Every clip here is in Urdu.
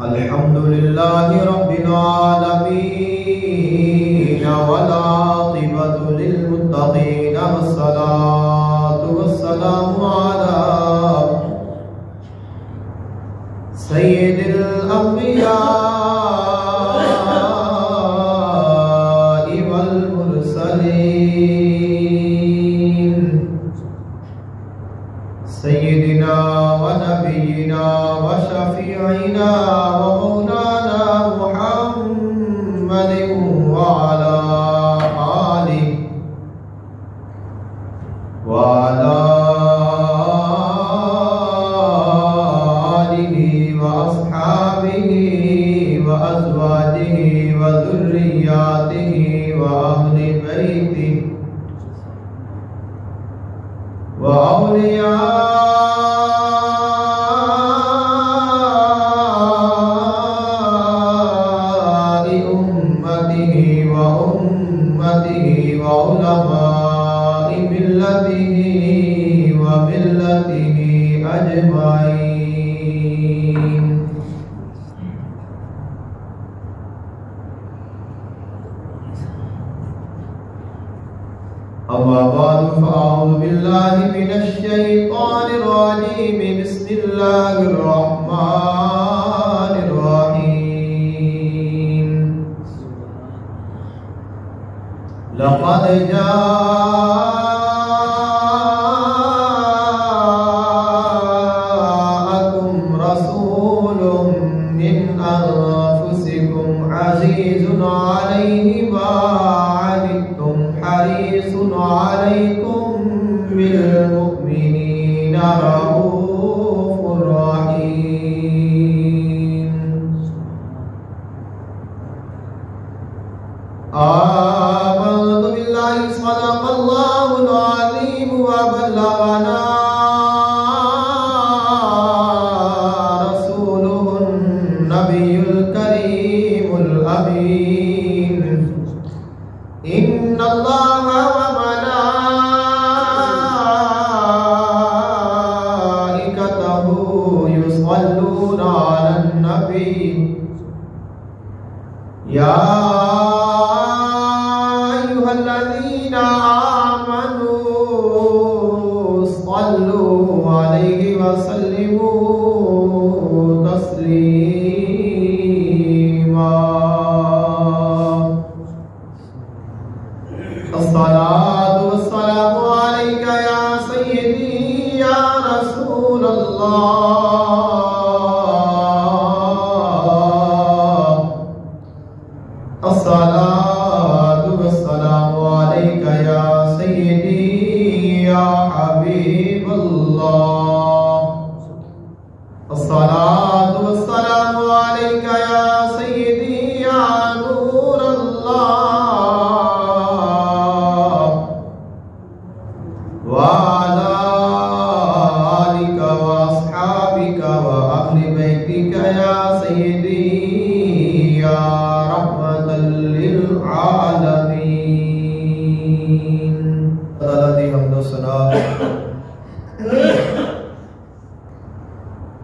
الحمد لله رب العالمين والعاقبة للمتقين والصلاة والسلام على سيد الأنبياء والمرسلين سيدنا ونبينا وشفيعنا ومولانا محمد وعلى آله وأصحابه وأزواجه وذرياته وأهل بيته وأولياء أمته وعلماء ملته وملته أجمعين. أما بعد فأعوذ بالله من الشيطان الرجيم. بسم الله الرحمن الرحيم. لقد جاءكم رسول من أنفسكم عزيز عليه ما عنتم حريص عليكم بالمؤمنين رؤوف رحيم. آمنت بالله صدق الله العظيم وبلغنا رسوله النبي الكريم الأمين. إن الله وملائكته يصلون على النبي يا أيها الذين آمنوا صلوا عليه وسلموا تسليما. الصلاة والسلام عليك يا سيدي يا رسول الله. الصلاة والسلام عليك يا سيدي يا حبيب الله. الصلاة والسلام عليك يا سيدي يا نور الله. وعلى آلك وأصحابك وأهل بيتك يا سيدي يا رحمة للعالمين. تعالیٰ دی حمد و ثنا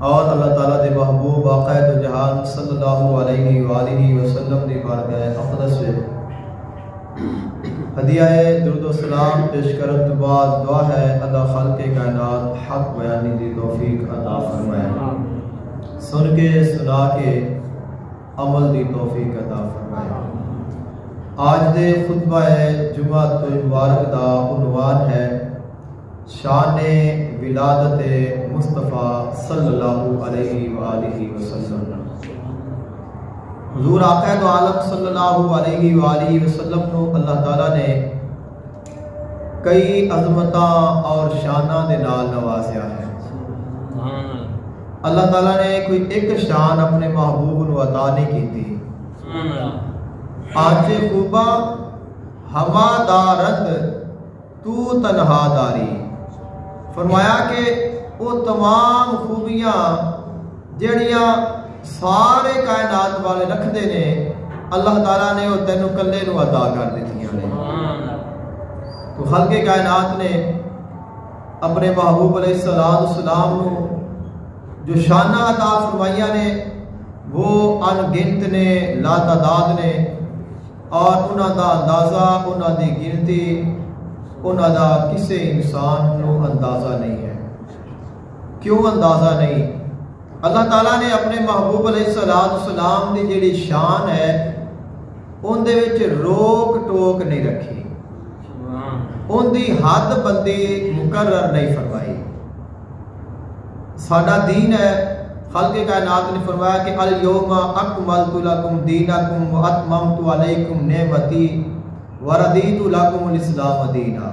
اور اللہ تعالیٰ دے محبوب آقا دو جہان صلی اللہ علیہ وآلہ وسلم دی بارگاہ اقدس سے ہدیہ درود و سلام پیش کرن تو بعد دعا ہے اللہ خالق کائنات حق بیانی دی توفیق عطا فرمائے، سن کے سنا کے عمل دی توفیق عطا فرمائے۔ آج دے خطبہ جمعہ تو مبارک دا عنوان ہے شان ولادت مصطفیٰ صلی اللہ علیہ وآلہ وسلم۔ حضور آقا دو عالم صلی اللہ علیہ وآلہ وسلم کو اللہ تعالیٰ نے کئی عظمتاں اور شاناں دے نال نوازیا ہے۔ اللہ تعالیٰ نے کوئی ایک شان اپنے محبوب نو عطا نہیں کی تھی۔ آنچے خوبا ہوا دارد تو تنہا داری، فرمایا کہ وہ تمام خوبیاں جڑیاں سارے کائنات والے رکھتے نے اللہ تعالیٰ نے وہ تینوں کلے نو عطا کر دیتی ہیں۔ تو خلق کائنات نے اپنے محبوب علیہ السلام جو شانہ عطا فرمائیاں نے وہ انگنت نے، لا تعداد نے، اور انہوں دا اندازہ، انہوں دی گنتی، انہوں دا کسے انسان نو اندازہ نہیں ہے۔ کیوں اندازہ نہیں؟ اللہ تعالیٰ نے اپنے محبوب علیہ السلام دی جڑی شان ہے ان دے وچ روک ٹوک نہیں رکھی، ان دی حد بندی مقرر نہیں فرمائی۔ ساڈا دین ہے، خالق کائنات نے فرمایا کہ الیوم اکملت لکم دینکم واتممت علیکم نعمتی وردیت لکم الاسلام دینا،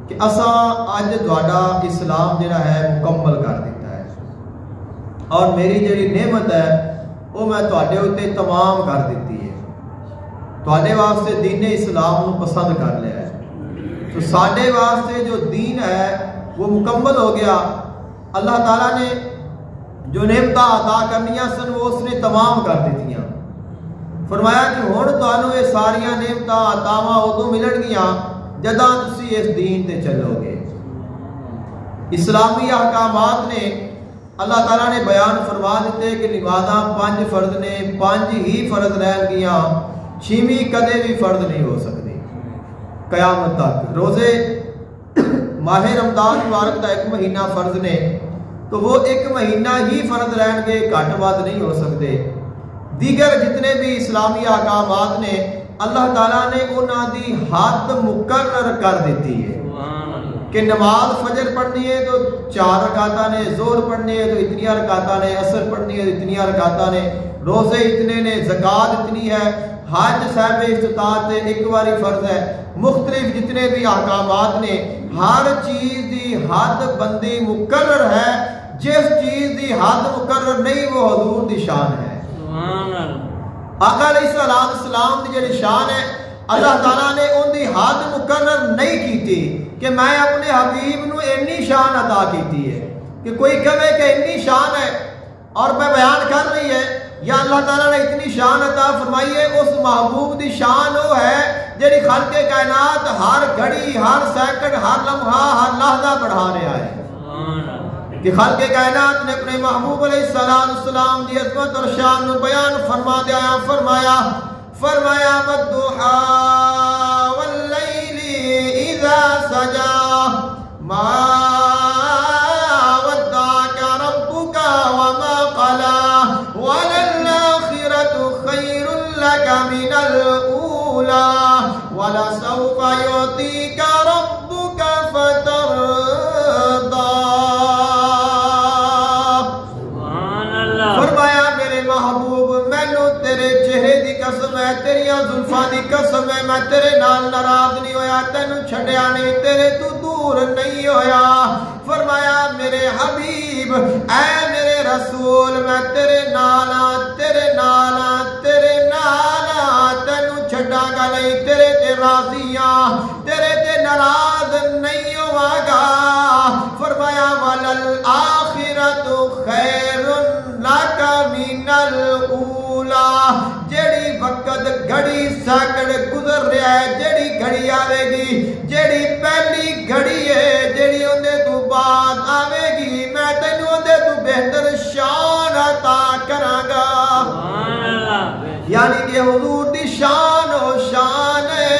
کہ اساں اج تہاڈا اسلام جڑا ہے مکمل کر دیتا ہے، اور میری جڑی نعمت ہے وہ میں تہاڈے اوتے تمام کر دیتی ہے، تہاڈے واسطے دین اسلام نو پسند کر لیا ہے۔ تو ساڈے واسطے جو دین ہے وہ مکمل ہو گیا۔ اللہ تعالیٰ نے جو نعمتاں عطا کرنیاں سن وہ اس نے تمام کر دیتیاں۔ فرمایا کہ ہن تانوں یہ ساریاں نعمتاں عطاواں ادوں ملن گیاں جداں تسی اس دین تے چلو گے۔ اسلامی احکامات نے اللہ تعالیٰ نے بیان فرما دیتے کہ نمازاں 5 فرض نے، 5 ہی فرض رہن گیاں، 6ویں کدے بھی فرض نہیں ہو سکتی قیامت تک۔ روزے ماہ رمضان مبارک کا 1 مہینہ فرض نے، تو وہ 1 مہینہ ہی فرض رہن گے، گھٹ ود نہیں ہو سکتے۔ دیگر جتنے بھی اسلامی احکامات نے اللہ تعالیٰ نے انہاں دی حد مقرر کر دیتی ہے کہ نماز فجر پڑھنی ہے تو 4 رکعتاں نے، ظہر پڑھنی ہے تو اتنی رکعتاں نے، عصر پڑھنی ہے تو اتنی رکعتاں نے، روزے اتنے نے، زکوٰۃ اتنی ہے، حج صاحب استطاعت 1 باری فرض ہے۔ مختلف جتنے بھی احکامات نے ہر چیز دی حد بندی مقرر ہے، جس چیز دی حد مقرر نہیں وہ حضور دی شان ہے۔ آقا علیہ السلام دی جڑی شان ہے اللہ تعالیٰ نے ان دی حد مقرر نہیں کیتی کہ میں اپنے حبیب نو اتنی شان عطا کیتی ہے کہ کوئی کہے کہ اتنی شان ہے اور میں بیان کر رہی ہے، یا اللہ تعالیٰ نے اتنی شان عطا فرمائی ہے۔ اس محبوب دی شان وہ ہے جڑی خالق کائنات ہر گھڑی، ہر سیکنڈ، ہر لمحہ، ہر لحظہ بڑھا رہا ہے، کہ خالق کائنات نے اپنے محبوب علیہ السلام دی عظمت اور شان نو بیان فرما دیا۔ فرمایا والضحا واللیل اذا سجا ما ودعك ربك وما قلى وللآخرة خير لك من الأولى ولسوف يعطيك ربك فترضى۔ فرمایا میرے محبوب مینوں تیرے چہرے دی قسم ہے، تیریاں زلفاں دی قسم ہے، میں تیرے نال ناراض نہیں ہویا، تینوں چھڈیا نہیں، تیرے تو دور نہیں ہویا۔ فرمایا میرے حبیب اے میرے رسول میں تیرے نالا، تیرے نالا، تیرے نالا، تینوں چھڈاں گا نہیں، تیرے تے راضیاں، تیرے تے ناراض نہیں ہوا گا۔ فرمایا وَلَلْآخِرَةُ خَيْرٌ لَكَ مِنَ الْأُولَى، جیڑی وقت گھڑی سیکنڈ گزر رہا ہے، جیڑی گھڑی آوے گی، جیڑی پہلی گھڑی ہے، جیڑی اندے تو بعد آوے گی، میں تینوں اندے تو بہتر شان عطا کراں گا۔ یعنی کہ حضور دی شان و شان ہے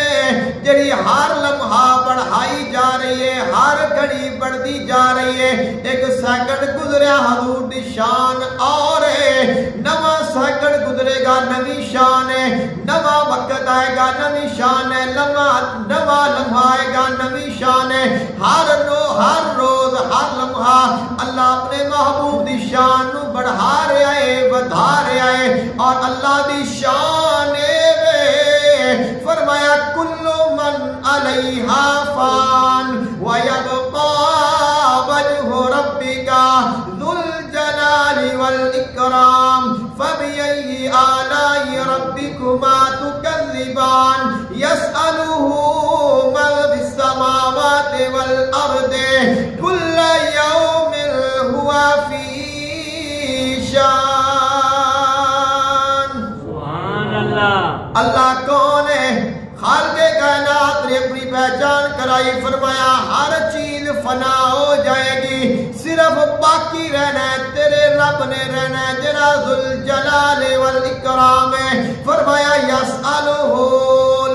جڑی ہر لمحہ بڑھائی جا رہی ہے، ہر گھڑی بڑھتی جا رہی ہے۔ 1 سیکنڈ گزریا حضور دی شان اور ہے، نواں سیکنڈ گزرے گا نوی شان ہے، نواں وقت آئے گا نوی شان ہے، نواں لمحہ آئے گا نوی شان ہے۔ ہر روز ہر لمحہ اللہ اپنے محبوب دی شان نو بڑھا رہا ہے، بڑھا رہا ہے، اور اللہ دی شان فرمایا کل من علیہا فان ویبقى وجہ ربک ذو الجلال والاکرام فبأي آلاء ربکما تکذبان یسألہ من فی السماوات والارض کل یوم هو فی شان۔ اللہ کون ہے؟ خالق کائنات نے اپنی پہچان کرائی، فرمایا ہر چیز فنا ہو جائے گی، صرف باقی رہنا ہے تیرے رب نے رہنا ہے، جنہ ذل جلال والاکرام فرمایا یسألہ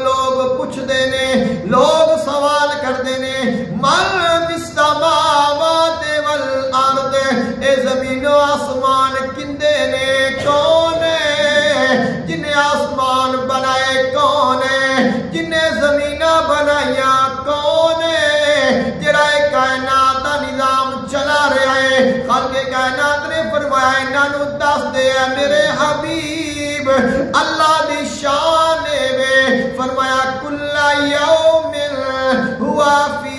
لوگ پوچھ دینے لوگ سوال کر دینے من فی السماوات والارض اے زمین و آسمان کندے نے کون ہے جنہیں آسمان بنائے کون ہے جنہیں زمینہ بنایا کون ہے جڑا کائنات دا نظام چلا رہا ہے خالق کائنات نے فرمایا انہاں نوں دس دے میرے حبیب اللہ دی شان ہے فرمایا کل یوم ہوا فی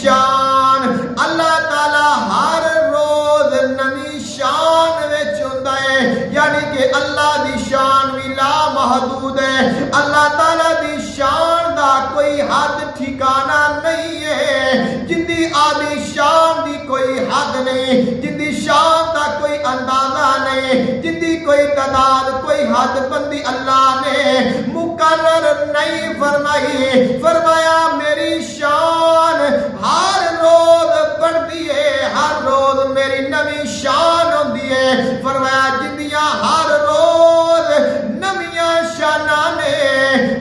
شان اللہ تعالی ہر روز نئی شان وچ ہوندا ہے یعنی کہ اللہ دی شان بھی لا محدود ہے اللہ تعالی دی شان دا کوئی حد ٹھکانہ نہیں ہے جن دی آدھی شان دی کوئی حد نہیں جن دی شان دا کوئی اندازہ نہیں جن دی کوئی تعداد کوئی حد بندی اللہ نے مقرر نہیں فرمائی فرمایا میری شان ہر روز بڑھتی ہے ہر روز میری نئی شان ہوندی ہے فرمایا جندیاں ہر روز نویاں شاناں نے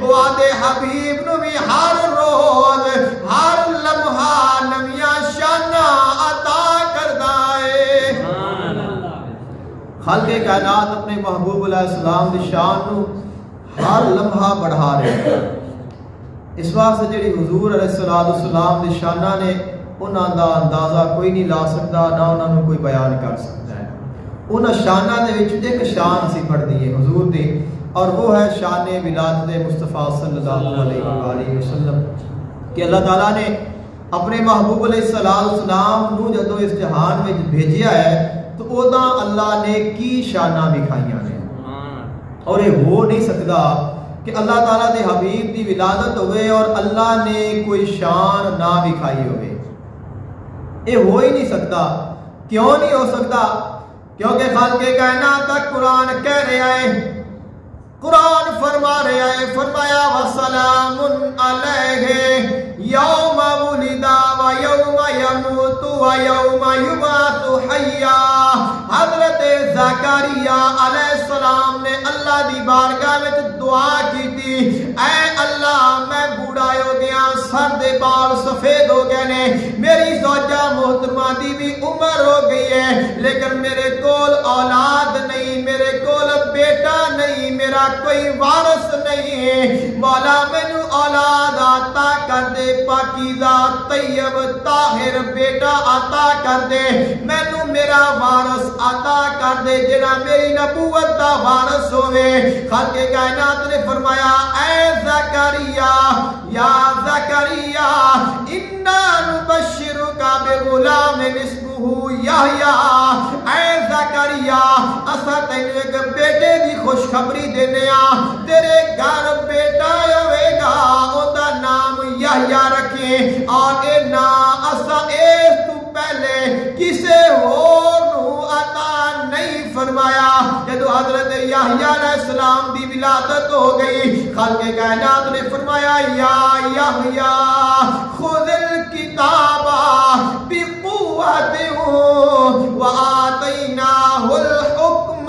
وعدے حبیب نو بھی ہر روز ہر لمحہ نویاں شاناں عطا کردا ہے خالق کائنات اپنے محبوب علیہ السلام دی شان نو ہر لمحہ بڑھا رہے ہیں اس واسطے جڑی حضور علیہ السلام دی شاناں نے انہاں دا اندازہ کوئی نہیں لا سکتا نہ انہاں نو کوئی بیان کر سکتا ہے انہاں شاناں دے وچ ایک شان سی پڑھدی ہے حضور دی اور وہ ہے شان ولادت مصطفیٰ صلی اللہ علیہ وآلہ وسلم کہ اللہ تعالیٰ نے اپنے محبوب علیہ السلام نو جدو اس جہان میں بھیجیا ہے تو اودا اللہ نے کی شاناں دکھائیاں نے اور یہ ہو نہیں سکتا کہ اللہ تعالیٰ دے حبیب دی ولادت ہوئے اور اللہ نے کوئی شان نہ دکھائی ہوئے یہ ہو ہی نہیں سکتا کیوں نہیں ہو سکتا کیونکہ خالق کائنات کا قرآن کہہ رہا ہے قرآن فرما رہا ہے فرمایا وسلام علیہ یوم ولد و یوم یموت و یوم یبعث حیا حضرت زکریا علیہ السلام نے اللہ دی بارگاہ میں دعا کی تھی اے اللہ میں بوڑھا ہو گیا سر دے بال سفید ہو گئے نے میری زوجہ محترمہ دی بھی عمر ہو گئی ہے لیکن میرے کول اولاد نہیں میرے کول بیٹا نہیں میرا کوئی وارث نہیں مولا مینوں اولاد عطا کر دے پاکیزہ طیب طاہر بیٹا عطا کر دے مینوں میرا وارث عطا کر دے جڑا میری نبوت دا وارث ہوئے خالق کائنات نے فرمایا اے زکریا یا زکریا انا نبشرک بغلام اسمہ یحییٰ اے زکریا اسا تینوں ایک بیٹے دی خوشخبری دینے تیرے گھر بیٹا ہوئے گا اوندا نام یحییٰ رکھیں اور اے نام اسا اس تو پہلے کسے اور نو عطا نہیں فرمایا جدو حضرت یحییٰ علیہ السلام دی ولادت ہو گئی خالق کائنات نے فرمایا یا یحییٰ خذ الکتاب بقوت وآتیناہ الحکم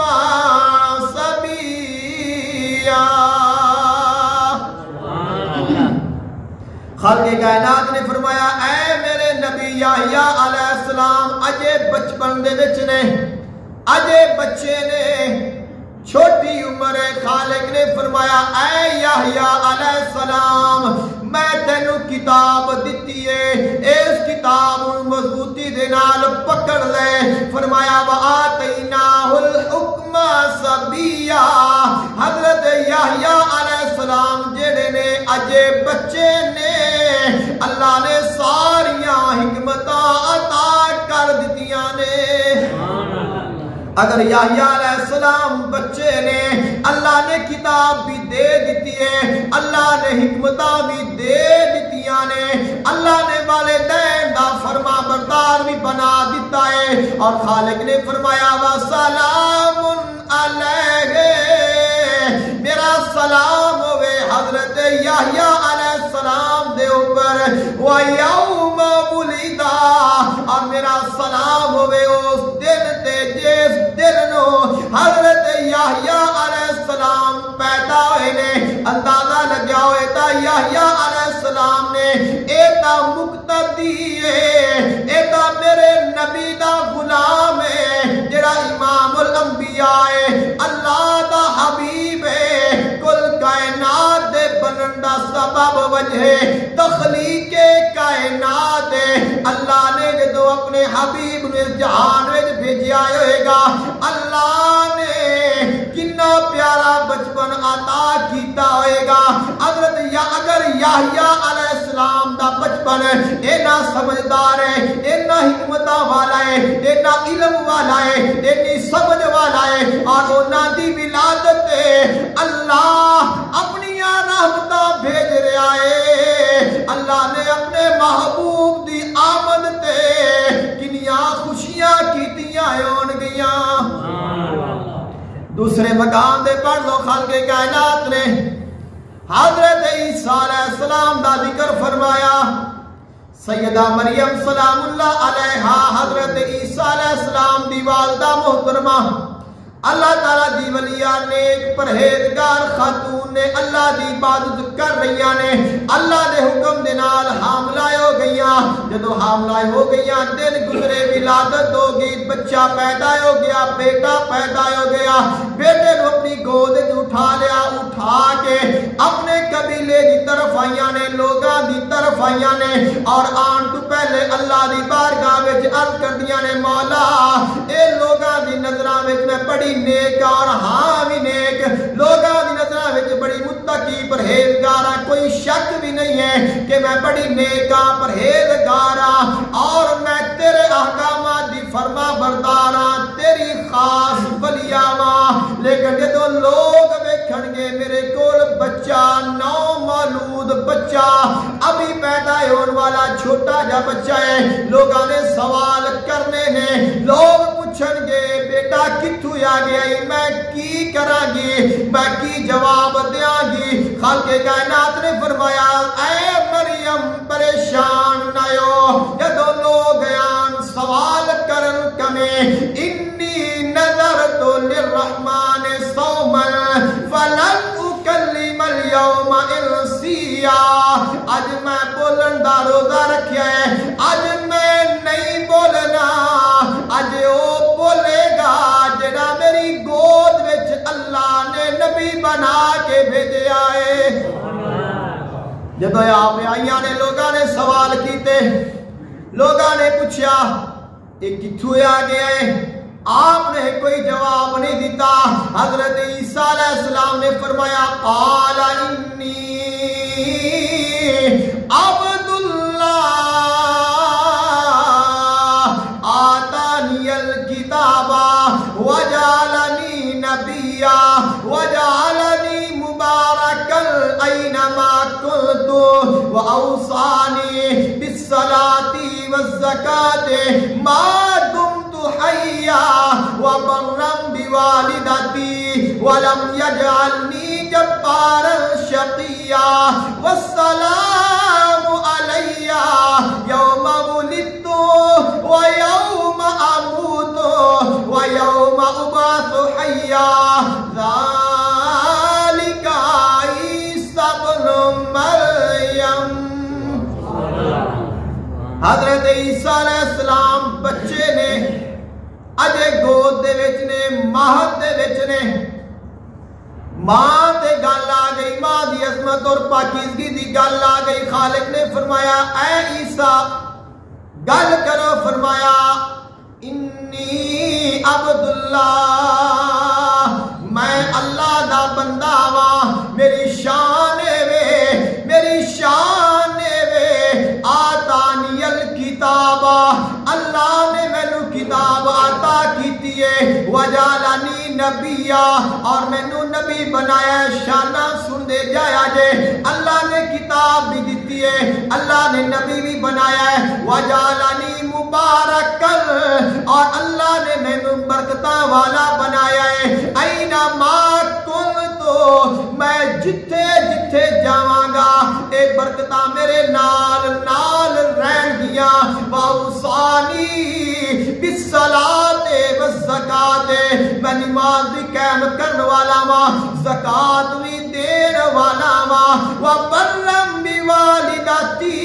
خالق کائنات نے فرمایا اے میرے نبی یحییٰ علیہ السلام اجے بچپن دے وچ نے اجے بچے نے چھوٹی عمر خالق نے فرمایا اے یحییٰ علیہ السلام میں تینوں کتاب دیتی ہے اس کتاب مضبوطی دے نال پکڑ لے فرمایا وآتیناہ الحکم صبیا حضرت یحییٰ علیہ السلام جڑے نے اجے بچے نے اللہ نے ساریاں حکمتاں عطا کر دتیاں نے اگر یحییٰ علیہ السلام بچے نے اللہ نے کتاب بھی دے دیتی ہے اللہ نے حکمتاں بھی دے دیتیاں نے اللہ نے والدین دا فرما بردار بھی بنا دیتا ہے اور خالق نے فرمایا وسلام علیہ میرا سلام ہوئے حضرت یحییٰ علیہ السلام دے اوپر وَيَوْمَ وُلِدَ اور میرا سلام ہوئے اس دن تے جس دن نو نبی دا غلام ہے جڑا امام الانبیاء ہے اللہ دا حبیب ہے کل کائنات دے بنن دا سبب وجہ تخلیق کائنات ہے اللہ نے جدو اپنے حبیب نے جہان وچ بھیجیا ہوئے گا اللہ نے کنا پیارا بچپن عطا کیتا ہوئے گا اگر یحییٰ علیہ السلام دا بچپن اینا سمجھدار ہے اینا حکمتہ والا ہے اینا علم والا ہے اینی سمجھ والا ہے اور اونا دی ولادت اللہ اپنی رحمتہ بھیج رہا ہے اللہ نے اپنے محبوب دی آمد تے کنیاں خوشیاں کیتیاں ہون گیاں دوسرے مقام دے پڑھ لو خالق کائنات نے حضرت عیسیٰ علیہ السلام دا ذکر فرمایا سیدہ مریم سلام اللہ علیہا حضرت عیسیٰ علیہ السلام دی والدہ محترمہ اللہ تعالیٰ دی ولیہ نیک پرہیزگار خاتون نے اللہ دی عبادت کر رہیاں نے اللہ دے حکم دے نال حاملہ ہو گئیاں جدو حاملہ ہو گئیاں دن گزرے ولادت ہو گئی بچہ پیدا ہو گیا بیٹا پیدا ہو گیا بیٹے نے اپنی گود اٹھا لیا اٹھا کے اپنے قبیلے دی طرف آئیاں نے لوگاں دی طرف آئیاں نے اور آن تو پہلے اللہ دی بارگاہ وچ عرض کر دیاں نے مولا اے لوگاں دی نظراں وچ میں بڑی نیک اور ہاں بھی نیک لوگاں دی نظراں وچ بڑی متقی پرہیزگار کوئی شک بھی نہیں ہے کہ میں بڑی نیک پرہیزگار اور میں تیرے احکامات دی فرما بردار تیری خاص ولیاں لیکن جدو لوگ ویکھن گے میرے کول بچہ نو مولود بچہ ابھی پیدا ہونے والا چھوٹا جا بچہ ہے لوگاں نے سوال کرنے نے لوگ پوچھن گے بیٹا کتھوں آ گیا میں کی کراں گی میں کی جواب دیاں گی خالق کائنات نے فرمایا اے مریم پریشان نہ ہو جدو لوگ آن سوال کرن کمے انی نظرت للرحمن صوما فلن اکلم اليوم انسیا آج میں بولن دا روزہ رکھیا ہے آج میں نہیں بولنا آج او بولے گا جڑا میری گود وچ اللہ نے نبی بنا کے بھیجیا ہے جب آپ آئیاں نے لوگاں نے سوال کیتے لوگاں نے پوچھا یہ کتھوں آ گیا ہے آپ نے کوئی جواب نہیں دیتا حضرت عیسیٰ علیہ السلام نے فرمایا قال انی عبداللہ آتانی الکتاب وجعلنی نبیا وجعلنی مبارکا اینما کنت وأوصانی بالصلاة والزکاة ما دمت حیا وبرا بوالدتی ولم یجعلنی جبارا شقیا والسلام علی یوم ولدت ویوم اموت ویوم ابعث حیا ذالک عیسی ابن مریم حضرت عیسیٰ علیہ السلام بچے نے اجے گود دے وچ نے مہد دے وچ نے ماں تے گل آ گئی ماں دی عظمت اور پاکیزگی دی گل آ گئی خالق نے فرمایا اے عیسیٰ گل کرو فرمایا انی عبداللہ میں اللہ دا بندہ واں میری شان وے میری شان وے آتانی الکتاب اللہ نے مینو کتاب عطا کیتی ہے وجعلنی نبیا اور مینو نبی بنایا شانہ سن دے جایا جے اللہ نے کتاب بھی دیتی ہے اللہ نے نبی بھی بنایا ہے وجعلنی مبارکا اور اللہ نے مینو برکتاں والا بنایا ہے اینما کنت میں جتھے جتھے جاواں گا اے برکتاں میرے نال نال رہن گیاں واوصانی بالصلاۃ والزکاۃ میں نماز بھی قائم کرنے والا ماں زکات بھی دین والا ماں وبرا بوالدتی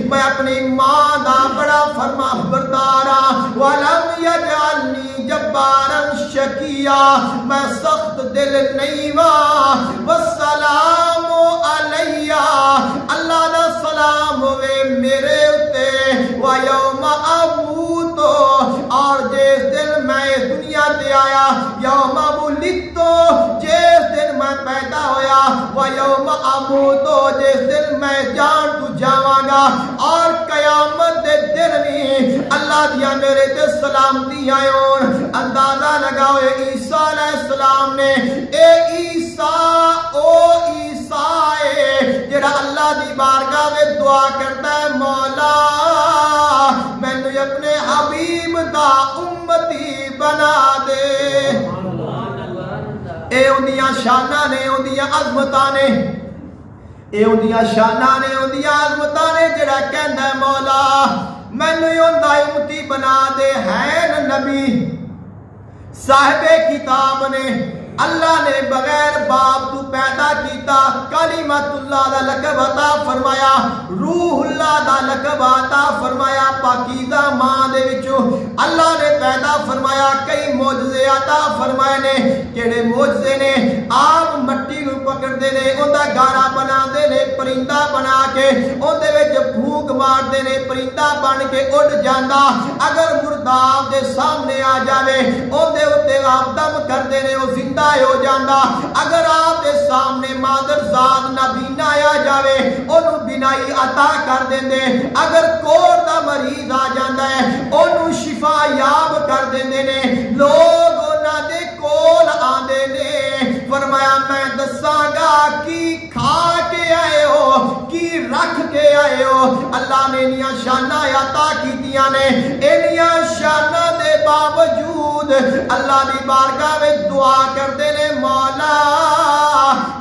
میں اپنی ماں دا بڑا فرما بردار ہاں وَلَمْ يَجْعَلْنِي جَبَّارًا شَقِيًّا میں سخت دل نہیں وا وَالسَّلَامُ عَلَيَّ اللہ دا سلام ہوئے میرے اتے وَيَوْمَ أَمُوتُ اور جس دن میں دنیا تے آیا یوم ولدتُ جس دن میں پیدا ہویا وَيَوْمَ أَمُوتُ جس دن میں جان تو جاواں گا اور قیامت دے دن بھی اللہ دیا میرے تے سلامتی آئون اندازہ لگاؤ عیسیٰ علیہ السلام نے اے عیسیٰ او عیسیٰ جڑا اللہ دی بارگاہ میں دعا کرتا ہے مولا میں نے اپنے حبیب دا امتی بنا دے اے اندیاں شانہ نے اندیاں عظمتاں نے اے اندیاں شانہ نے اندیاں عظمتاں نے جڑا کہندا ہے مولا میں نے اوندا امتی بنا دے ہے نبی صاحب کتاب نے اللہ نے بغیر باپ تو پیدا کیتا کلمت اللہ دا لقب عطا فرمایا روح اللہ دا لقب عطا فرمایا پاکیزہ ماں دے وچوں اللہ نے پیدا فرمایا کئی معجزے عطا فرمائے نے کیڑے معجزے نے آپ مٹی نو پکڑ دے نے اوندا گارا بنا دے نے پرندہ بنا کے اوندے وچ پھونک مار دے نے پرندہ بن کے اڑ جاندا اگر مردہ آپ دے سامنے آ جاوے اوندے اوتے آپ دم کر دے نے او زندہ ہو جاندہ اگر آپ دے سامنے مادر زاد نبینا آیا جاوے انہوں بینائی عطا کر دیں دے اگر کور دا مریض آ جاندہ ہے انہوں شفا یاب کر دیں دے نے لوگ انہاں دے کول آندے نے فرمایا میں دساں گا کی کھا کے آئے ہو کی رکھ کے آئے ہو اللہ نے انہیاں شانہ عطا کیتیاں نے انہیاں شانہ دے باوجود اللہ دی بارگاہ میں دعا کر دے نے مولا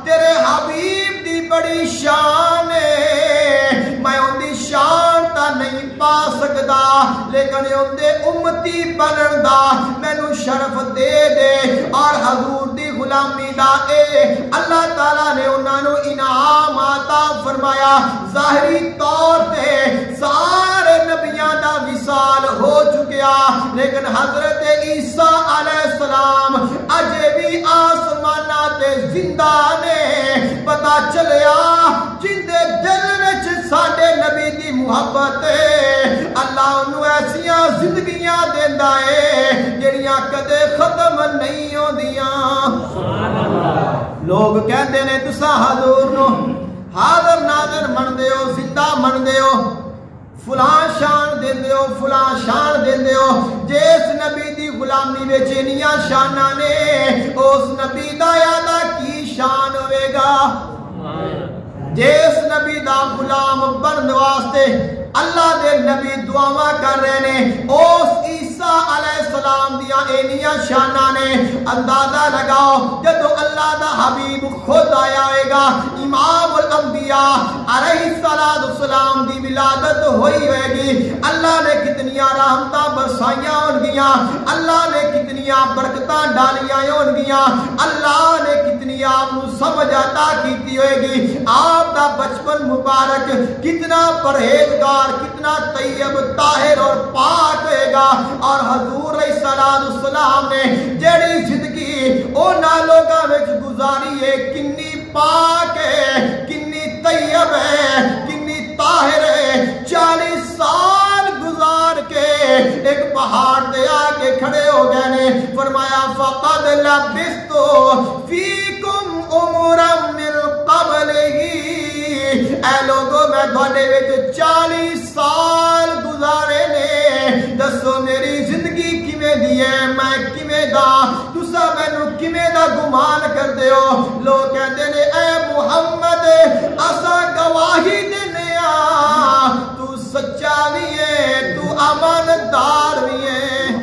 تیرے حبیب دی بڑی شان ہے میں ان دی شان تا نہیں پا سکدا لیکن ان دے امتی بنن دا مینوں شرف دے دے اور حضور دی غلامی دا اے اللہ تعالیٰ نے انہاں نو انعام عطا فرمایا ظاہری طور تے سارے نبیاں دا وصال ہو چکیا لیکن حضرت عیسیٰ علیہ السلام اجے بھی آسمانہ تے زندہ نے پتا چلیا جن دے دل وچ ساڈے نبی دی محبت ہے اللہ انہوں ایسیاں زندگیاں دیندا ہے جڑیاں کدے ختم نہیں ہوندیاں لوگ کہندے نے تساں حضور نو حاضر ناظر مندے ہو زندہ مندے ہو فلاں شان دیندے ہو فلاں شان دیندے ہو جس نبی دی غلامی وچ انیاں شاناں نے اس نبی دا یادا کی شان ہوے گا جس نبی دا غلام بنن واسطے اللہ دے نبی دعاواں کر رہے نے اس عیسیٰ علیہ السلام دیا اینیاں شانہ نے اندازہ لگاؤ جدو اللہ دا حبیب خود آیا ہوئے گا امام الانبیاء علیہ السلام دی ولادت ہوئی ہوئے گی اللہ نے کتنیاں رحمتاں برسائیاں ہون گیاں اللہ نے کتنیاں برکتاں ڈالیاں ہون گیاں اللہ نے کتنی آپ نو سمجھ عطا کیتی ہوئے گی آپ دا بچپن مبارک کتنا پرہیزگار کتنا طیب طاہر اور پاک ہوئے گا اور حضور علیہ السلام نے جڑی زندگی اونا لوگاں وچ گزاری ہے کنی پاک ہے کنی طیب ہے کنی طاہر ہے 40 سال گزار کے ایک پہاڑ دے آگے کھڑے ہو گئے نے فرمایا فقد لبثتو فیکم عمرا من قبلہی اے لوگوں میں دھوڑے وچ 40 سال گزارے نے دسو میری زندگی کیویں دی ہے میں کیویں دا تسا مینوں کیویں دا گمان کردے ہو لوگ کہندے نے اے محمد اساں گواہی دینے آ تو سچا بھی ہے تو امانتدار بھی ہے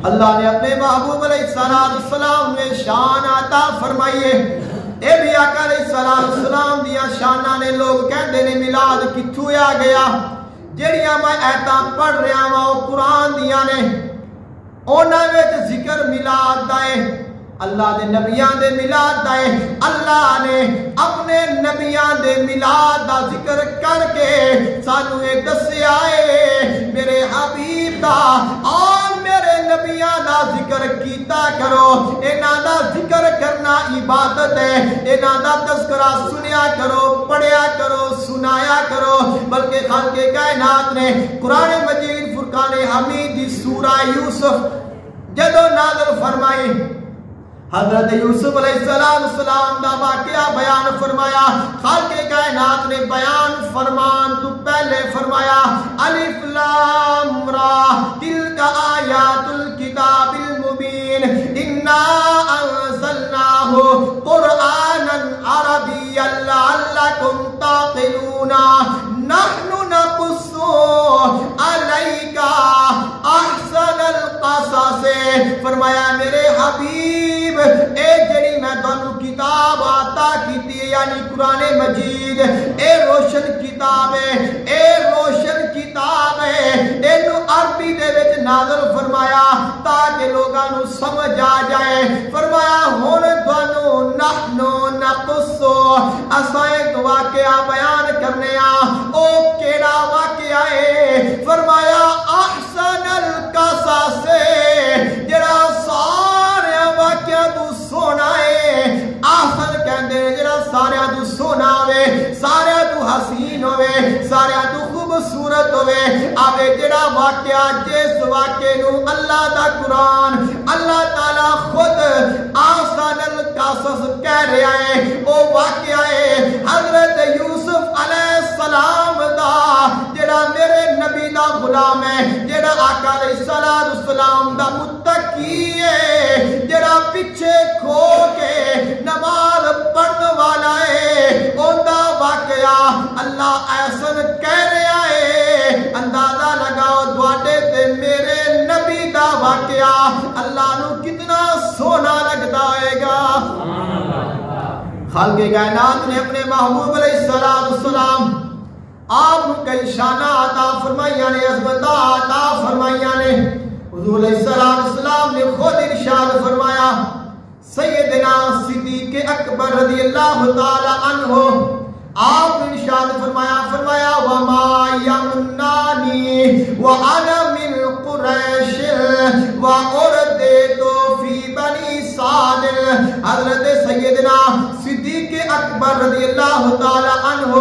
اللہ نے اپنے محبوب علیہ السلام میں شان عطا فرمائی ہے اے بھی آقا علیہ السلام دیا شانہ نے لوگ کہندے نے میلاد کتھوں آ گیا جڑیاں میں ایتاں پڑھ رہا ہاں وہ قرآن دیاں نے انہاں وچ ذکر میلاد دا ہے اللہ دے نبیان دے میلاد دائے اللہ نے اپنے نبیان دے میلاد دا ذکر کر کے سانو ایک دسے آئے میرے حبیب دا اور میرے نبیان دا ذکر کیتا کرو. اینا دا ذکر کرنا عبادت ہے. اینا دا تذکرہ سنیا کرو, پڑھیا کرو, سنایا کرو. بلکہ خالق کائنات نے قرآن مجید فرقان حمید دی سورہ یوسف جدو نازل فرمائی حضرت یوسف علیہ السلام دا واقعہ بیان فرمایا. خالق کائنات نے بیان فرمان تو پہلے فرمایا الف لام را تلک آیات الکتاب المبین انا انزلناہ قرآنا عربیا لعلکم تعقلون نحن نقص علیک احسن القصص. فرمایا میرے حبیب اے جڑی میں تانوں کتاب عطا کیتی ہے یعنی قرآن مجید اے روشن کتاب ہے, اے روشن کتاب ہے. اینو عربی دے وچ نازل فرمایا تاکہ لوگاں نوں سمجھ آ جائے. فرمایا ہن تانوں نحنو نقص اساں ایک واقعہ بیان کرنے او کیڑا واقعہ ہے. فرمایا احسن القصص جڑا سارے واقعہ تو سونا ہے. احسن کہندے جڑا سارے تو سونا ہوے, سارے تو حسین ہوے, سارے تو خوبصورت ہوے. آوے جڑا واقعہ جس واقعے نو اللہ دا قرآن اللہ تعالی خود احسن القصص کہہ رہا ہے او واقعہ ہے حضرت یوسف علیہ السلام دا جڑا میرے نبی دا غلام ہے, جڑا آقا علیہ السلام دا متقی ہے, جڑا پیچھے کھو کے نماز پڑھنے والا ہے. اوندا واقعہ اللہ احسن کہہ رہا ہے. اندازہ لگاؤ تواڈے تے میرے نبی دا واقعہ اللہ نو کتنا سونا لگدا ہوئے گا. خالق کائنات نے اپنے محبوب علیہ السلام آپ کئی شانہ عطا فرمائیاں نے, عظمت عطا فرمائیاں نے. حضور علیہ السلام نے خود ارشاد فرمایا سیدنا صدیق اکبر رضی اللہ تعالی عنہ آپ نے ارشاد فرمایا وما یمنانی وانا من قریش واردیت فی بنی سعد. حضرت سیدنا صدیق اکبر رضی اللہ تعالی عنہ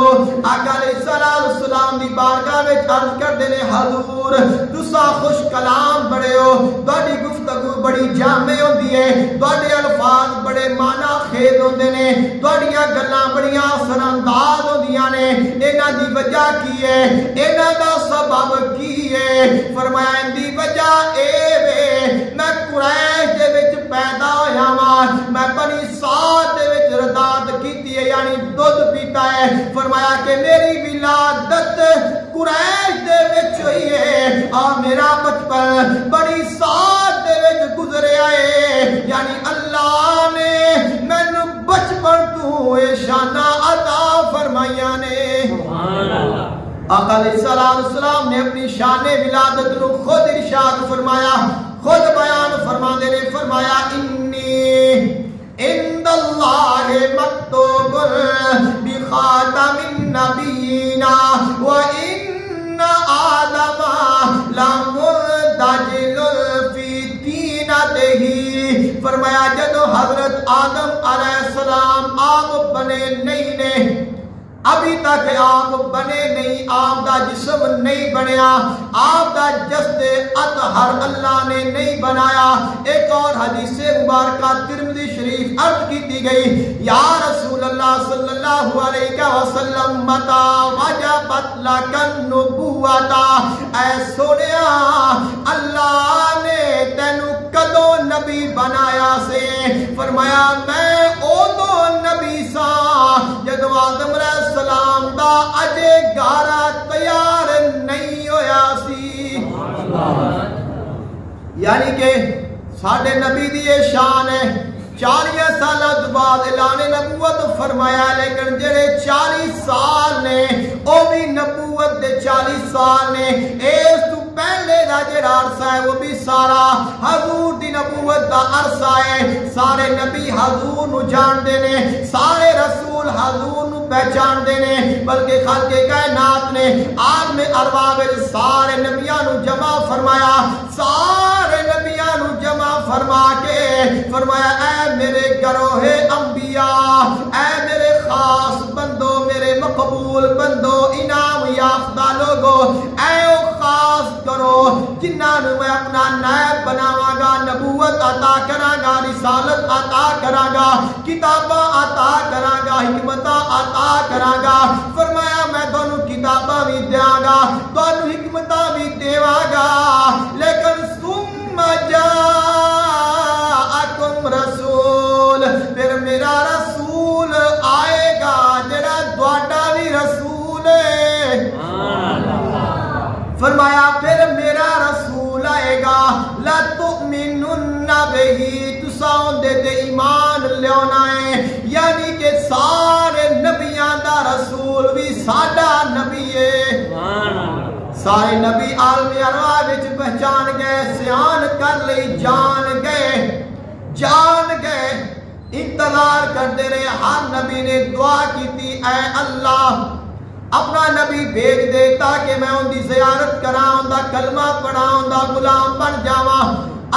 آقا علیہ السلام دی بارگاہ میں عرض کردے نے حضور تسا خوش کلام بڑے ہو, تہاڈی گفتگو بڑی جامع ہوندی ہے, تہاڈے الفاظ بڑے معنی خیز ہوندے نے, تہاڈیاں گلاں بڑیاں اثر انداز ہوندیاں نے. انہاں دی وجہ کی ہے, انہاں دا سبب کی ہے؟ فرمایا ان دی وجہ اے وے میں قریش دے وچ پیدا ہویا ہاں, میں بنی سعد دے وچ رداد کیتی ہے یعنی دودھ پیتا ہے. فرمایا کہ میری ولادت قریش دے وچ ہوئی ہے اور میرا بچپن بنی سعد دے وچ گزریا ہے یعنی اللہ نے مینوں بچپن تو اے شانہ عطا فرمائیاں نے. آقا علیہ السلام نے اپنی شان ولادت کو خود ارشاد فرمایا, خود بیان فرماندے نے. فرمایا انی عند اللہ مکتوب بخاتم النبیین وان آدم لمردجل فی تینتہ. فرمایا جدو حضرت آدم علیہ السلام آپ بنے نہیں نے, ابھی تک آپ بنے نہیں, آپ دا جسم نہیں بنیا, آپ دا جسد اطہر اللہ نے نہیں بنایا. ایک اور حدیث مبارکہ ترمذی شریف عرض کی گئی یا رسول اللہ صلی اللہ علیہ وسلم متا وجبت لک النبوۃ, اے سونیا اللہ نے تینوں کدو نبی بنایا سے؟ فرمایا میں اودو نبی سا جدو آدم علیہ السلام دا اجے گارا تیار نہیں ہویا سی. یعنی کہ ساڑھے نبی دی یہ شان ہے 40 سالہ بعد اعلان نبوت فرمایا, لیکن جڑے 40 سال نے او بھی نبوت دے 40 سال نے. اس تو پہلے دا جڑا عرصہ ہے وہ بھی سارا حضور دی نبوت دا عرصہ ہے. سارے نبی حضور نو جان دے نے, سارے رسول حضور نو پہچان دے نے, بلکہ خالق کائنات نے عالم ارواح وچ سارے نبیاں نو جمع فرمایا. سارے نبیاں نو جمع فرما کے فرمایا اے میرے گروہ انبیاء, اے میرے خاص بندو, میرے مقبول بندو, انعام یافتہ لوگو, اے او خاص کرو جنہاں نو میں اپنا نائب بناواں گا, نبوت عطا کراں گا, رسالت عطا کراں گا, کتاباں عطا کراں گا, حکمتاں عطا کراں گا. فرمایا میں تانوں کتاباں بھی دیاں گا, تانوں حکمتاں بھی دیواں گا, لیکن ثم جاءکم رسول, پھر میرا رسول آئے گا جڑا تہاڈا بھی رسول ہے. فرمایا پھر میرا رسول آئے گا, لا تؤمنن بہ, تساں اندے تے ایمان لیانا ہے, یعنی کہ سارے نبیاں دا رسول بھی ساڈا نبی ہے. سارے نبی عالم ارواح وچ پہچان گئے, سیان کر لئی, جان گئے, انتظار کرتے رہے. ہر نبی نے دعا کی اے اللہ اپنا نبی بھیج دے تاکہ میں ان دی زیارت کراں, ان دا کلمہ پڑھاں, ان دا غلام بن جاواں.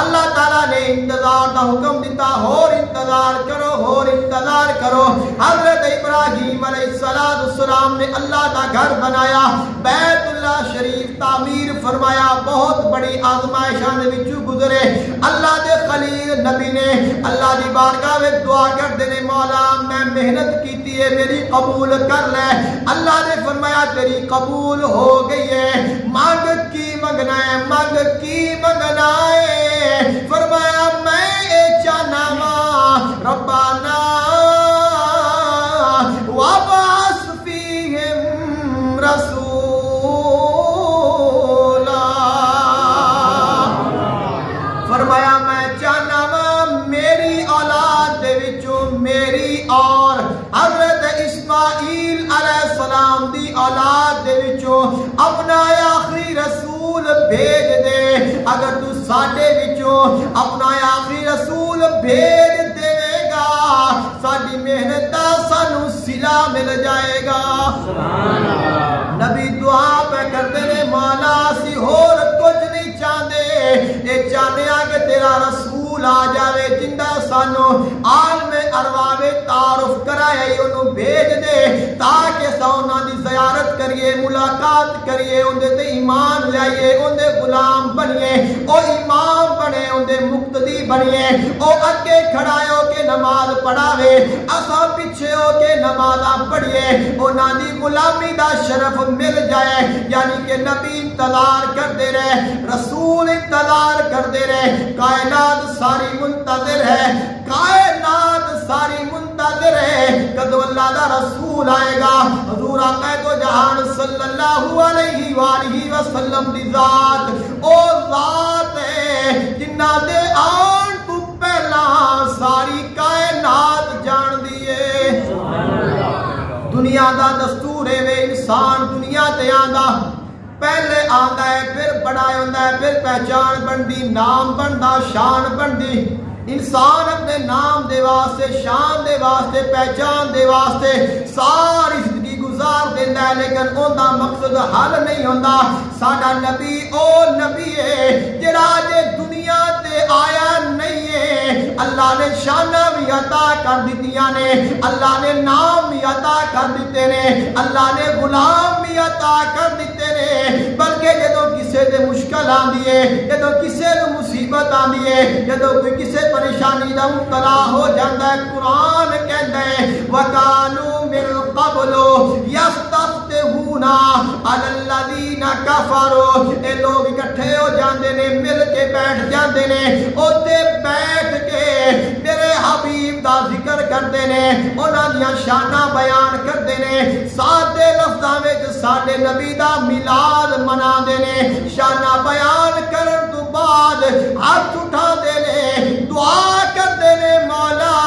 اللہ تعالیٰ نے انتظار دا حکم دیتا, اور انتظار کرو, اور انتظار کرو. حضرت ابراہیم علیہ السلام نے اللہ دا گھر بنایا, بیت اللہ شریف تعمیر فرمایا, بہت بڑی آزمائشاں دے وچوں گزرے. اللہ دے خلیل نبی نے اللہ دی بارگاہ وچ دعا کردے نے, مولا میں محنت کیتی ہے, میری قبول کر لے. اللہ نے فرمایا تیری قبول ہو گئی ہے, مانگ کی منگنا ہے, مانگ کی منگنا ہے. فرمایا میں اے چاہنا وا ربنا وابعث فیہم رسولا. فرمایا میں چاہنا وا میری اولاد دے وچوں, میری اور حضرت اسماعیل علیہ السلام دی اولاد دے وچوں اپنا آخری رسول بھیج دے. اگر تو ساڈے وچوں اپنا آخری رسول بھیج دے گا, ساڈی محنت دا سانوں صلہ مل جائے گا. نبی دعا پہ کرتے نے, مولا اسی ہور کچھ نہیں چاہتے, یہ چاہتے ہیں کہ تیرا رسول آ جاوے جندا سانوں عالم ارواح وچ تعارف کرائے, انہوں بھیج دے تاکہ سا انہاں دی زیارت کریے, ملاقات کریے, اندے تے ایمان لائیے, اندے غلام بنیے, او امام بنے, اندے مقتدی بنیے, او اگے کھڑا ہو کے نماز پڑھاوے, اساں پیچھے ہو کے نمازاں پڑھیے, انہاں دی غلامی دا شرف مل جائے. یعنی کہ نبی انتظار کرتے رہے, رسول انتظار کرتے رہے, کائنات ساری منتظر ہے, کائنات ساری منتظر ہے کدو اللہ دا رسول آئے گا. حضور آقا تو جہان صلی اللہ علیہ وآلہ وسلم دی ذات او ذات ہے جنہ دے آن تو پہلا ساری کائنات جان دیئے. دنیا دا دستور ہے وے انسان دنیا تے آندا, پہلے آندا ہے, پھر بڑا ہوندا ہے, پھر پہچان بندی, نام بندا, شان بندی. انسان اپنے نام دے واسطے, شان دے واسطے, پہچان دے واسطے ساری زندگی گزار دینا ہے, لیکن ان دا مقصد حل نہیں ہوندا. ساڈا نبی او نبی ہے جڑا جے دنیا تے آیا نہیں ہے, اللہ نے شانہ بھی عطا کر دتیاں نے, اللہ نے نام بھی عطا کر دیتے نے, اللہ نے غلام بھی عطا کر دیتے نے. بلکہ جدوں کسے دے مشکل آندی ہے, جدوں کسے نوں مصیبت آندی ہے, جدوں کوئی کسے پریشانی دا مبتلا ہو جاندا ہے, قرآن کہندا ہے وَقَالُوا مِن قَبْلُ يَسْتَفْتِحُونَ عَلَى الَّذِينَ كَفَرُوا. اے لوگ اکٹھے ہو جاندے نے, مل کے بیٹھ جاندے نے, اوتے بیٹھ کے میرے حبیب دا ذکر کرتے نے, انہاں دیاں شاناں بیان کرتے نے, سادے لفظاں وچ ساڈے نبی دا میلاد مناندے نے. شاناں بیان کرن تو بعد ہاتھ اٹھا دے نے, دعا کرتے نے, مولا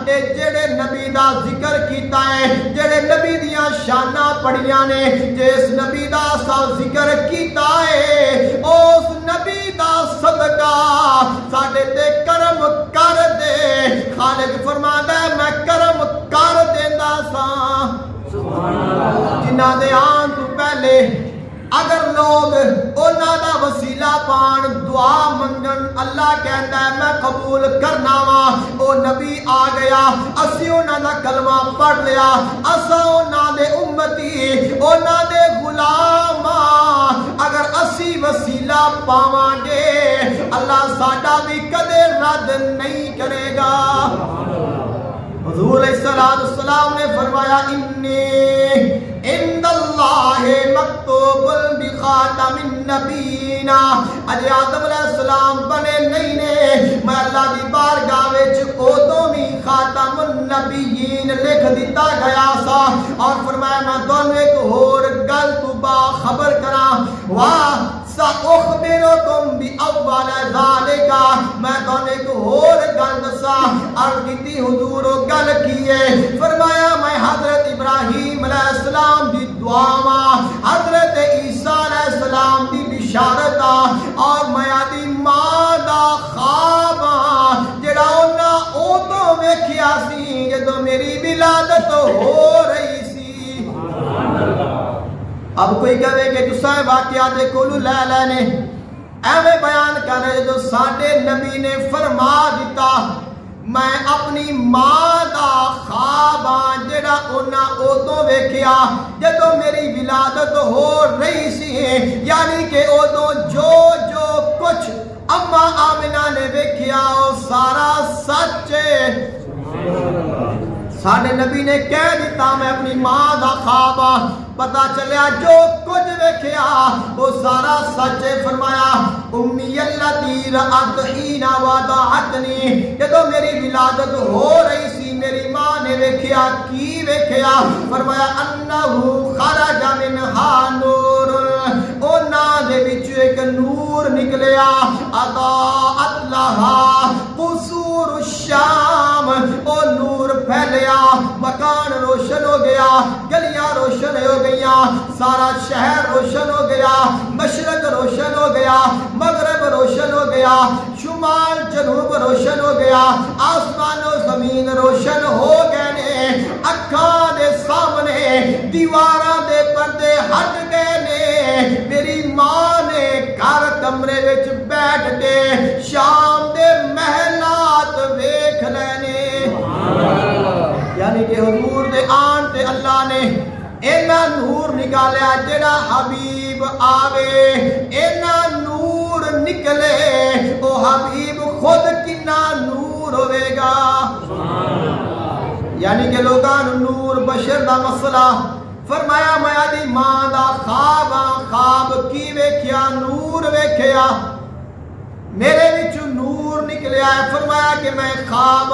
اے جڑے نبی دا ذکر کیتا ہے جڑے نبی دیاں شاناں پڑھیاں نے جس نبی دا سا ذکر کیتا ہے اس نبی دا صدقہ ساڈے تے کرم کر دے خالق فرماندا ہے میں کرم کر دیندا ساں جنہاں دے آن تو پہلے اگر لوگ اونا دا وسیلہ پان دعا منگن اللہ کہندا ہے میں قبول کرنا وا او نبی آ گیا اسی اونا دا کلمہ پڑھ لیا اسا اونا دے امتی اونا دے غلام اگر اسی وسیلہ پاواں گے اللہ ساڈا بھی کدے رد نہیں کرے گا حضور علیہ السلام نے فرمایا انی عند اللہ مکتوب بخاتم النبیین اج آدم علیہ السلام بنے نہیں نے میں اللہ دی بارگاہ وچ اودوں بھی خاتم النبیین لکھ دیتا گیا سا اور فرمایا میں تانوں ایک ہور گل تو باخبر کراں واہ سأخبركم بأول ذلك میں تانوں ایک اور گل دساں عرض کیتی حضور گل کی ہے فرمایا میں حضرت ابراہیم علیہ السلام دی دعا حضرت عیسیٰ علیہ السلام دی بشارت اور میں آدی ماں دا خواب جڑا انہاں اودوں ویکھیا سی جدوں میری ولادت ہو رہی سی اب کوئی کہے کہ تساں واقعات دے کولو لے لے نے ایویں بیان کر رہے جو ساڈے نبی نے فرما دیتا میں اپنی ماں دا خواب جڑا انہاں اودوں ویکھیا جدوں میری ولادت ہو رہی سی یعنی کہ اودوں جو کچھ اما آمنہ نے ویکھیا وہ سارا سچ ہے ساڈے نبی نے کہہ دیتا میں اپنی ماں دا خواب پتا چلیا جو کچھ ویکھیا وہ سارا سچ ہے فرمایا امی التی رأت حین وضعتنی جدوں میری ولادت ہو رہی سی میری ماں نے ویکھیا کی ویکھیا فرمایا انہو خرج منہا نور اونا دے وچ ایک نور نکلیا اضاءت لہا قصور الشام او نور پھیلیا مکان روشن ہو گیا گلیاں روشن ہو گئیاں سارا شہر روشن ہو گیا مشرق روشن ہو گیا مغرب روشن ہو گیا شمال جنوب روشن ہو گیا آسمان و زمین روشن ہو گئے نے اکھاں دے سامنے دیواراں دے پردے ہٹ گئے نے میری ماں نے گھر کمرے وچ بیٹھ کے شام دے محلات ویکھ لینے یعنی کہ حضور دے آن تے اللہ نے اینا نور نکالیا جڑا حبیب آوے اینا نور نکلے او حبیب خود کنا نور ہوئے گا یعنی کہ لوگان نور بشر دا مسئلہ فرمایا میں آدھی ماں دا خواب کی ویکھیا نور ویکھیا میرے وچ نور نکلیا ہے فرمایا کہ میں خواب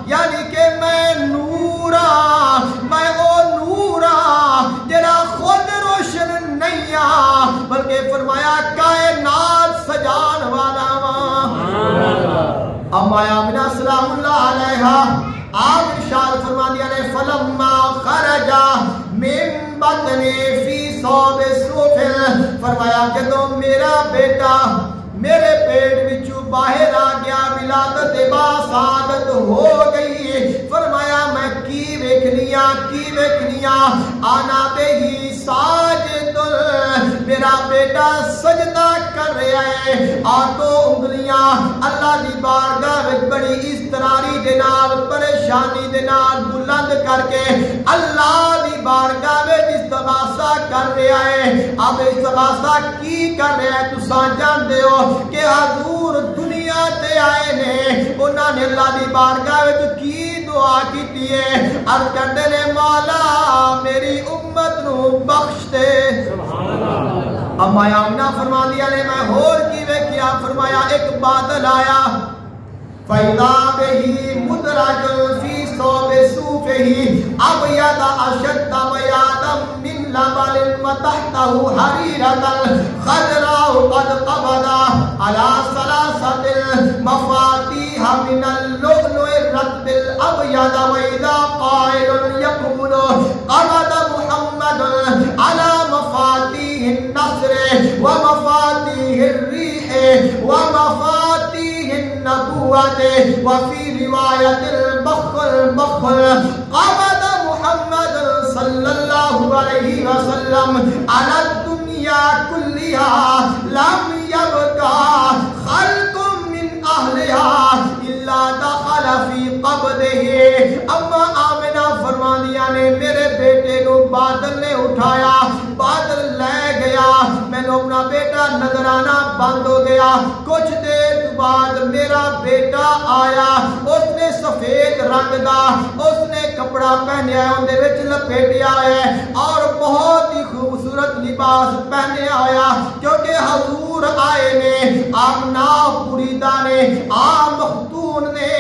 یعنی کہ میں نورا میں او نورا جڑا خود روشن نہیں بلکہ فرمایا کائنات سجان والا اما آمنہ سلام اللہ علیہا آپ ارشاد فرما دیا نے فلما خرجا من بطن فی صوب سوفل فرمایا جدوں میرا بیٹا میرے پیٹ وچوں باہر آ گیا ولادت باسعادت ہو گئی فرمایا میں کی ویکھنیاں آنا بے ہی ساجد میرا بیٹا سجدہ کر رہا ہے اور دو انگلیاں اللہ دی بارگاہ وچ بڑی اضطراری دے نال پریشانی دے نال بلند کر کے اللہ دی بارگاہ وچ استغاثہ کر رہا ہے اب استغاثہ کی کر رہا ہے تساں جاندے ہو کہ حضور دنیا تے آئے نے انہاں نے اللہ دی بارگاہ وچ کی دعا کیتی ہے عرض کردے نے مولا میری امت نو بخش دے اما آمنہ فرما دیا نے میں ہور کی ویکھیا فرمایا ایک بادل آیا فَإِذَا بِهِ مُدْرَجٌ فِي صَوْبِ صُوفِهِ أَبْيَضَ أَشَدَّ بَيَاضًا مِنْ لَبَنٍ وَتَحْتَهُ حَرِيرَةً خَضْرَاءُ قَدْ قَبَضَ عَلَى ثَلَاثَةٍ مَفَاتِيحَ مِنَ اللُّؤْلُؤِ الرَّطْبِ الأبيض وإذا قائل يقول قبض محمد على مفاتيح النصر ومفاتيح الريح ومفاتيح النبوة وفي رواية البخل قبض محمد صلى الله عليه وسلم على الدنيا كلها لم يبقى خلق من أهلها إلا دخل في قبضه. اما آمنہ فرماندیاں نے میرے بیٹے کو بادل نے اٹھایا، بادل لے گیا، میں نے اپنا بیٹا نظر آنا بند ہو گیا. کچھ دیر بعد میرا بیٹا آیا، اس نے سفید رنگ دا اس نے کپڑا پہنے آیا، اندے وچ لپیٹیا ہے اور بہت ہی خوبصورت لباس پہنے آیا، کیونکہ حضور آئے نے، آمنہ بریدہ نے، آم مختون نے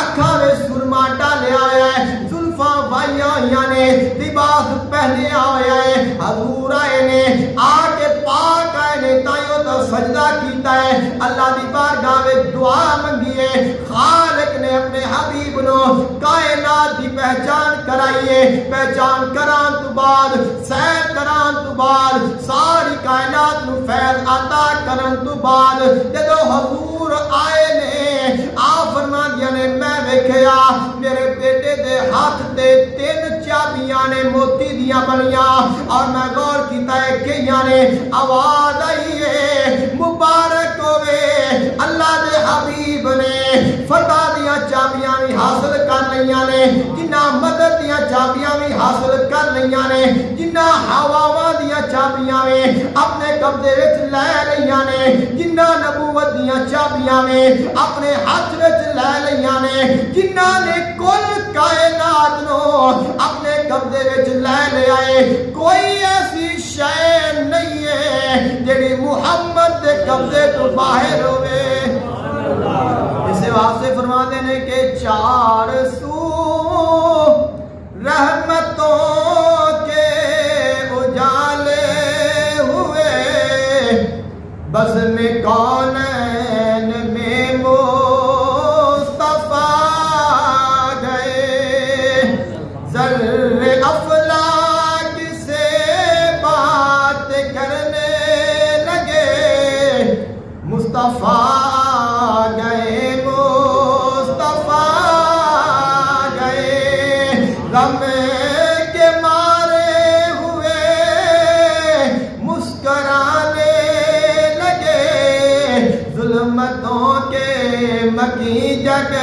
اکھاں میں سرما ڈالے آیا ہے، زلفاں وائیاں ہوئیاں نے، لباس پہنے آیا ہے. حضور آئے نے، آکے پاک آئے نے، تائیوں تو سجدہ کیتا ہے، اللہ دی بارگاہ میں دعا منگی ہے. خالق نے اپنے حبیب نو کائنات دی پہچان کرائیے، پہچان کران تو بعد سیر کران تو بعد ساری کائنات نو فیض عطا کرن تو بعد جدو حضور آئے نے، آپ فرماندیاں نے میں ویکھیا میرے بیٹے دے ہاتھ تے 3 چابیاں نے موتی دیاں بنیاں، اور میں غور کیتا ہے کئیاں نے آواز آئی ہے مبارک ہوئے اللہ دے حبیب نے فتح دیاں چابیاں بھی حاصل کر لیاں نے، جنہ مدد دیاں چابیاں بھی حاصل کر لیاں نے، جنہ ہواواں دیاں چابیاں بھی اپنے قبضے وچ لے لیاں نے، جنہ نبوت دیاں چابیاں بھی اپنے ہاتھ وچ لے لیاں نے، جنہ نے کل کائنات نو اپنے قبضے وچ لے لیا ہے. کوئی ایسی شے نہیں ہے جڑی محمد دے قبضے تو باہر ہوئے. اسے واسطے فرماتے ہیں کہ 4 سو رحمتوں کے اجالے ہوئے بزم کونین میں مصطفیٰ گئے. ذر افلاک سے بات کرنے لگے، مصطفیٰ گئے، مصطفیٰ گئے. غم کے مارے ہوئے مسکرانے لگے، ظلمتوں کے مکی جگ